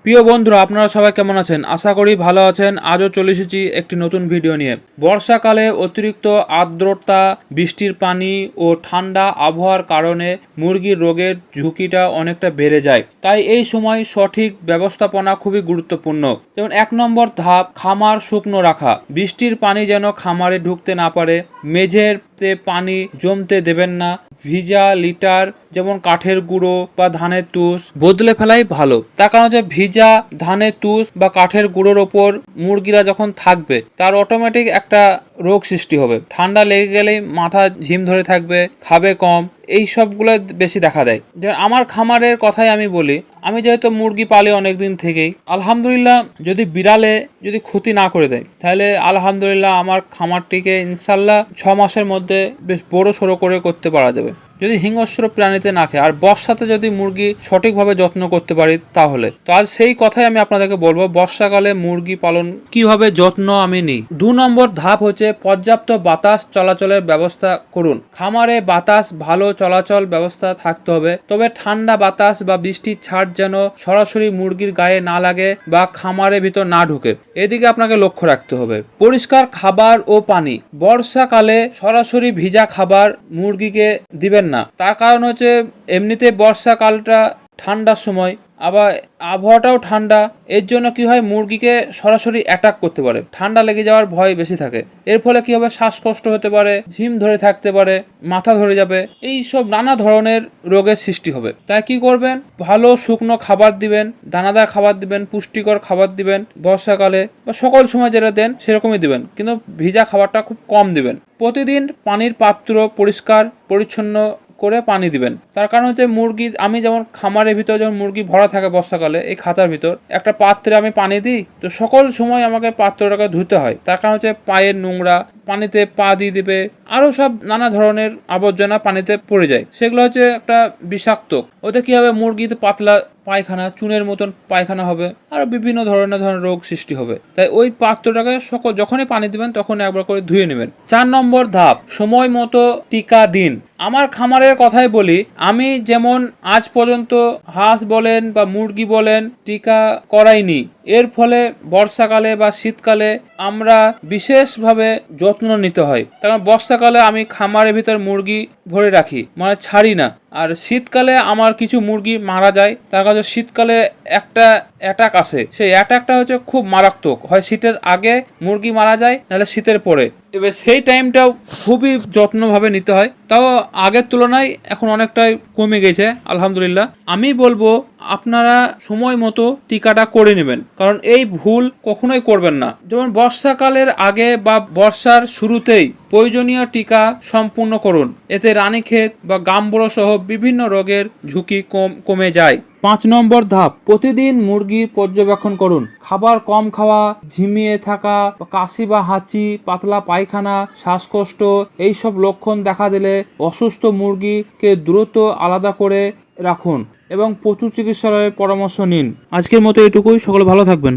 প্রিয় বন্ধুরা, আপনারা সবাই কেমন আছেন? আশা করি ভালো আছেন। আজও চলে এসেছি একটি নতুন ভিডিও নিয়ে। বর্ষাকালে অতিরিক্ত আর্দ্রতা, বৃষ্টির পানি ও ঠান্ডা আবহাওয়ার কারণে মুরগির রোগের ঝুঁকিটা অনেকটা বেড়ে যায়। তাই এই সময় সঠিক ব্যবস্থাপনা খুবই গুরুত্বপূর্ণ। যেমন 1 নম্বর ধাপ, খামার শুকনো রাখা। বৃষ্টির পানি যেন খামারে ঢুকতে না পারে। মেঝেতে পানি জমতে দেবেন না। ভিজা লিটার যেমন কাঠের গুঁড়ো বা ধানের তুষ বদলে ফেলাই ভালো। তার কারণ হচ্ছে ভিজা ধানের তুষ বা কাঠের গুঁড়োর ওপর মুরগিরা যখন থাকবে তার অটোমেটিক একটা রোগ সৃষ্টি হবে। ঠান্ডা লেগে গেলেই মাথা ঝিম ধরে থাকবে, খাবে কম, এই সবগুলো বেশি দেখা দেয়। যেমন আমার খামারের কথাই আমি বলি, আমি যেহেতু মুরগি পালি অনেকদিন থেকেই, আলহামদুলিল্লাহ যদি বিড়ালে যদি ক্ষতি না করে দেয় তাহলে আলহামদুলিল্লাহ আমার খামারটিকে ইনশাল্লাহ 6 মাসের মধ্যে বেশ বড় সড়ো করে করতে পারা যাবে, যদি হিংস্র প্রাণীতে না খেয়ে। আর বর্ষাতে যদি মুরগি সঠিকভাবে যত্ন করতে পারি তাহলে। তো আজ সেই কথাই আমি আপনাদেরকে বলবো, বর্ষাকালে মুরগি পালন কিভাবে যত্ন আমি নিই। 2 নম্বর ধাপ হচ্ছে পর্যাপ্ত বাতাস চলাচলের ব্যবস্থা করুন। খামারে বাতাস ভালো চলাচল ব্যবস্থা থাকতে হবে, তবে ঠান্ডা বাতাস বা বৃষ্টির ছাট যেন সরাসরি মুরগির গায়ে না লাগে বা খামারের ভিতর না ঢুকে, এদিকে আপনাকে লক্ষ্য রাখতে হবে। পরিষ্কার খাবার ও পানি। বর্ষাকালে সরাসরি ভিজা খাবার মুরগিকে দিবেন না। তার কারণ হচ্ছে এমনিতে বর্ষাকালটা ঠান্ডার সময়, আবার আবহাওয়াটাও ঠান্ডা, এর জন্য কি হয় মুরগিকে সরাসরি অ্যাটাক করতে পারে, ঠান্ডা লেগে যাওয়ার ভয় বেশি থাকে। এর ফলে কি হবে, শ্বাসকষ্ট হতে পারে, ঝিম ধরে থাকতে পারে, মাথা ধরে যাবে, এই সব নানা ধরনের রোগের সৃষ্টি হবে। তাই কি করবেন, ভালো শুকনো খাবার দিবেন, দানাদার খাবার দিবেন, পুষ্টিকর খাবার দিবেন। বর্ষাকালে বা সকল সময় যেটা দেন সেরকমই দিবেন, কিন্তু ভিজা খাবারটা খুব কম দিবেন। প্রতিদিন পানির পাত্র পরিষ্কার পরিচ্ছন্ন করে পানি দিবেন। তার কারণ হচ্ছে মুরগি, আমি যেমন খামারের ভিতর যখন মুরগি ভরা থাকে বর্ষাকালে, এই খাঁচার ভিতর একটা পাত্রে আমি পানি দিই, তো সকল সময় আমাকে পাত্রটাকে ধুতে হয়। তার কারণ হচ্ছে পায়ের নোংরা, পানিতে পা দিয়ে দিবে, আরও সব নানা ধরনের আবর্জনা পানিতে পড়ে যায়, সেগুলো হচ্ছে একটা বিষাক্ত। ওতে কি হবে, মুরগিতে পাতলা পায়খানা, চুনের মতন পায়খানা হবে, আরো বিভিন্ন ধরনের রোগ সৃষ্টি হবে। তাই ওই পাত্রটাকে যখনই পানি দিবেন তখন একবার করে ধুয়ে নেবেন। 4 নম্বর ধাপ, সময় মতো টিকা দিন। আমার খামারের কথাই বলি, আমি যেমন আজ পর্যন্ত হাঁস বলেন বা মুরগি বলেন টিকা করাইনি। এর ফলে বর্ষাকালে বা শীতকালে আমরা বিশেষভাবে যত্ন নিতে হয়। কারণ বর্ষাকালে আমি খামারের ভিতর মুরগি ভরে রাখি, মানে ছাড়ি না। আর শীতকালে আমার কিছু মুরগি মারা যায়, তার কাছে শীতকালে একটা অ্যাটাক আসে, সেই অ্যাটাকটা হচ্ছে খুব মারাত্মক হয়। শীতের আগে মুরগি মারা যায়, নাহলে শীতের পরে। এবার সেই টাইমটাও খুবই যত্নভাবে নিতে হয়। তাও আগের তুলনায় এখন অনেকটাই কমে গেছে আলহামদুলিল্লাহ। আমি বলবো আপনারা সময় মতো টিকাটা করে নেবেন, কারণ এই ভুল কখনোই করবেন না। যেমন বর্ষাকালের আগে বা বর্ষার শুরুতেই প্রয়োজনীয় টিকা সম্পূর্ণ করুন, এতে রানীক্ষেত বা গাম্বুরো সহ বিভিন্ন রোগের ঝুঁকি কমে যায়। 5 নম্বর ধাপ, প্রতিদিন মুরগির পর্যবেক্ষণ করুন। খাবার কম খাওয়া, ঝিমিয়ে থাকা, কাশি বা হাঁচি, পাতলা পায়খানা, শ্বাসকষ্ট, এইসব লক্ষণ দেখা দিলে অসুস্থ মুরগিকে দ্রুত আলাদা করে রাখুন এবং পশু চিকিৎসালয়ের পরামর্শ নিন। আজকের মতো এটুকুই, সকলে ভালো থাকবেন।